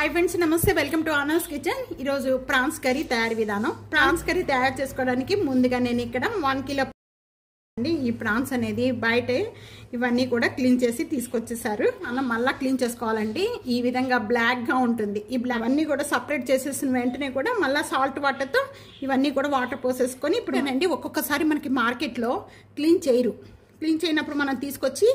Hi friends, నమస్తే. Welcome to honours kitchen. ఈరోజు prawns curry తయారీ విధానం. ప్రాన్స్ కర్రీ తయారు చేసుకోవడానికి ముందుగా నేను ఇక్కడ 1 కిలో అండి ఈ ప్రాన్స్ అనేది బయట ఇవన్నీ కూడా క్లీన్ చేసి తీసుకొచ్చేసారు. మనం మళ్ళీ క్లీన్ చేసుకోవాలండి. ఈ విధంగా బ్లాక్గా ఉంటుంది. అవన్నీ కూడా సపరేట్ చేసేసిన వెంటనే కూడా మళ్ళీ సాల్ట్ వాటర్తో ఇవన్నీ కూడా వాటర్ పోసేసుకొని ఇప్పుడేనండి ఒక్కొక్కసారి మనకి మార్కెట్లో క్లీన్ చేయరు. క్లీన్ చేయనప్పుడు మనం తీసుకొచ్చి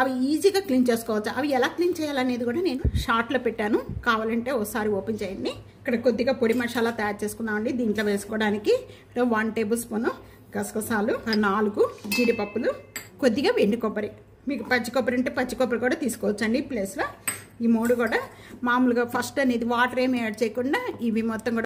అవి ఈజీగా క్లీన్ చేసుకోవచ్చు. అవి ఎలా క్లీన్ చేయాలనేది కూడా నేను షార్ట్లో పెట్టాను, కావాలంటే ఒకసారి ఓపెన్ చేయండి. ఇక్కడ కొద్దిగా పొడి మసాలా తయారు చేసుకున్నామండి. దీంట్లో వేసుకోవడానికి 1 టేబుల్ స్పూను గసగసాలు, 4 జీడిపప్పులు, కొద్దిగా ఎండు కొబ్బరి. మీకు పచ్చి కొబ్బరి ఉంటే పచ్చి కొబ్బరి కూడా తీసుకోవచ్చండి ఈ ప్లేస్లో. ఈ 3 కూడా మామూలుగా ఫస్ట్ అనేది వాటర్ ఏమి యాడ్ చేయకుండా ఇవి మొత్తం కూడా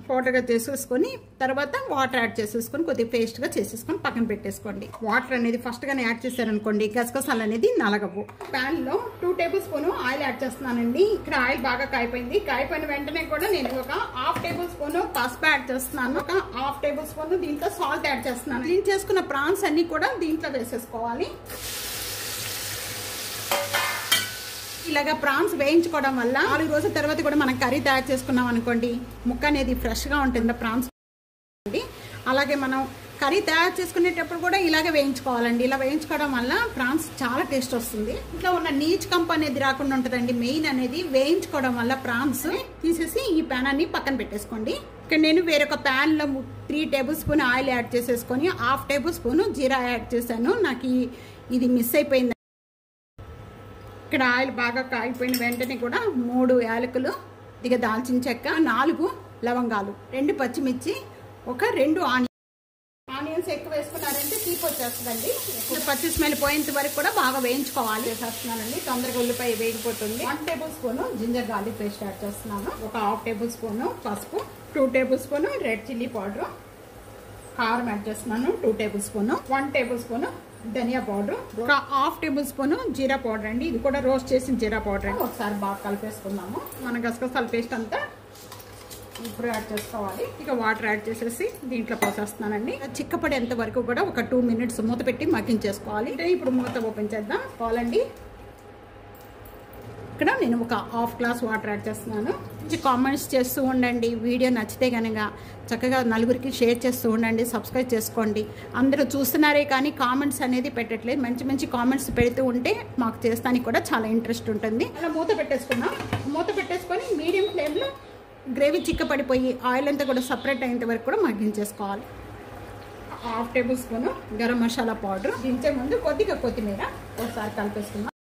పౌడర్గా చేసేసుకొని తర్వాత వాటర్ యాడ్ చేసేసుకొని కొద్దిగా పేస్ట్గా చేసేసుకొని పక్కన పెట్టేసుకోండి. వాటర్ అనేది ఫస్ట్గానే యాడ్ చేశారనుకోండి గసగసాలు అనేది నలగవు. ప్యాన్లో 2 టేబుల్ స్పూన్ ఆయిల్ యాడ్ చేస్తున్నానండి. ఇక్కడ ఆయిల్ బాగా కాయిపోయింది. కాయిపోయిన వెంటనే కూడా నేను ఒక 1/2 టేబుల్ స్పూన్ పసుపు యాడ్ చేస్తున్నాను. ఒక 1/2 టేబుల్ స్పూన్ దీంట్లో సాల్ట్ యాడ్ చేస్తున్నాను. క్లీన్ చేసుకున్న ప్రాన్స్ అన్ని కూడా దీంట్లో వేసేసుకోవాలి. ఇలాగా ప్రాన్స్ వేయించుకోవడం వల్ల 4 రోజుల తర్వాత కూడా మనం కర్రీ తయారు చేసుకున్నాం అనుకోండి, ముక్క అనేది ఫ్రెష్గా ఉంటుంది ప్రాన్స్. అలాగే మనం కర్రీ తయారు చేసుకునేటప్పుడు కూడా ఇలాగే వేయించుకోవాలండి. ఇలా వేయించుకోవడం వల్ల ప్రాన్స్ చాలా టేస్ట్ వస్తుంది. ఇంట్లో ఉన్న నీచ్ కంపు అనేది రాకుండా ఉంటుందండి. మెయిన్ అనేది వేయించుకోవడం వల్ల ప్రాన్స్ తీసేసి ఈ ప్యాన్ అన్ని పక్కన పెట్టేసుకోండి. ఇక్కడ నేను వేరొక ప్యాన్లో 3 టేబుల్ స్పూన్ ఆయిల్ యాడ్ చేసేసుకొని 1/2 టేబుల్ స్పూన్ జీరా యాడ్ చేశాను. నాకు ఇది మిస్ అయిపోయింది. ఇక్కడ ఆయిల్ బాగా కాగిపోయిన వెంటనే కూడా 3 యాలకులు, కొద్దిగా దాల్చిన చెక్క, 4 లవంగాలు, 2 పచ్చిమిర్చి, ఒక 2 ఆనియన్స్ ఎక్కువ వేసుకున్నారంటే తీపి వచ్చేస్తుందండి. పచ్చి స్మెల్ పోయేంత వరకు కూడా బాగా వేయించుకోవాలి. చేసేస్తున్నానండి, తొందరగా ఉల్లిపాయ వేగిపోతుంది. 1 tablespoon ginger garlic paste add చేస్తున్నాను. ఒక 1/2 టేబుల్ స్పూన్ పసుపు, 2 tablespoon red chilli powder, కారం యాడ్ చేస్తున్నాను 2 tablespoon, 1 tablespoon dhania powder, ఒక 1/2 టేబుల్ స్పూన్ జీరా పౌడర్ అండి. ఇది కూడా రోస్ట్ చేసిన జీరా పౌడర్ అండి. ఒకసారి బాగా కలిపేసుకుందాము. మన గసగసాల పేస్ట్ అంతా ఇప్పుడు యాడ్ చేసుకోవాలి. ఇక వాటర్ యాడ్ చేసేసి దీంట్లో పోసేస్తున్నానండి. చిక్కపడేంత వరకు కూడా ఒక 2 మినిట్స్ మూత పెట్టి మగ్గించేసుకోవాలి. ఇప్పుడు మూత ఓపెన్ చేద్దాం. పోలండి, ఇక్కడ నేను ఒక 1/2 గ్లాస్ వాటర్ యాడ్ చేస్తున్నాను. కామెంట్స్ చేస్తూ ఉండండి. వీడియో నచ్చితే కనుక చక్కగా నలుగురికి షేర్ చేస్తూ ఉండండి. సబ్స్క్రైబ్ చేసుకోండి. అందరూ చూస్తున్నారే కానీ కామెంట్స్ అనేది పెట్టట్లేదు. మంచి మంచి కామెంట్స్ పెడుతూ ఉంటే మాకు చేస్తానికి కూడా చాలా ఇంట్రెస్ట్ ఉంటుంది. అలా మూత పెట్టేసుకున్నాం. మూత పెట్టేసుకొని మీడియం ఫ్లేమ్లో గ్రేవీ చిక్కపడిపోయి ఆయిల్ అంతా కూడా సపరేట్ అయ్యేంత వరకు కూడా మగ్గించేసుకోవాలి. 1/2 tablespoon garam masala powder, దించే ముందు కొద్దిగా కొత్తిమీర ఒకసారి కలిపేసుకుందాం.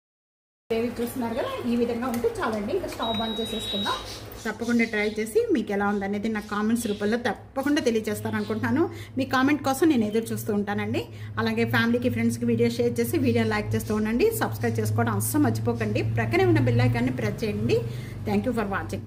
గ్రేవీ చూస్తున్నారు కదా, ఈ విధంగా ఉంటే చాలండి. ఇంకా స్టవ్ బంద్ చేసేసుకుందాం. తప్పకుండా ట్రై చేసి మీకు ఎలా ఉందనేది నాకు కామెంట్స్ రూపంలో తప్పకుండా తెలియజేస్తారనుకుంటున్నాను. మీ కామెంట్ కోసం నేను ఎదురు చూస్తూ ఉంటానండి. అలాగే ఫ్యామిలీకి, ఫ్రెండ్స్కి వీడియో షేర్ చేసి వీడియో లైక్ చేస్తూ ఉండండి. సబ్స్క్రైబ్ చేసుకోవడం అస్సలు మర్చిపోకండి. ప్రక్కనే ఉన్న బెల్ ఐకాన్ని ప్రెస్ చేయండి. Thank you for watching.